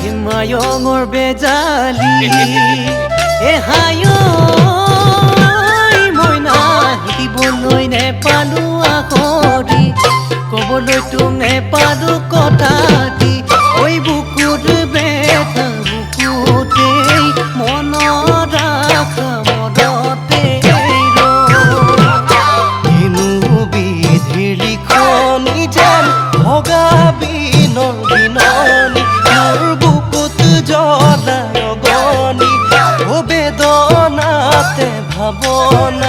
হিমায়ঙৰ বেজালি এহায়ো মইনা দিবলৈ নেপালো আখৰি ক'বলৈ তোক নেপালো কথা দি ঐ বুকুত বেথা বুকুতেই মনত ৰাখা মনতে কিনো বিধিৰ লিখনি যেন ভগা বিনৰ বিননি মোৰ বুকুত জ্বলা অগনি ও বেদনাতে ভাৱনা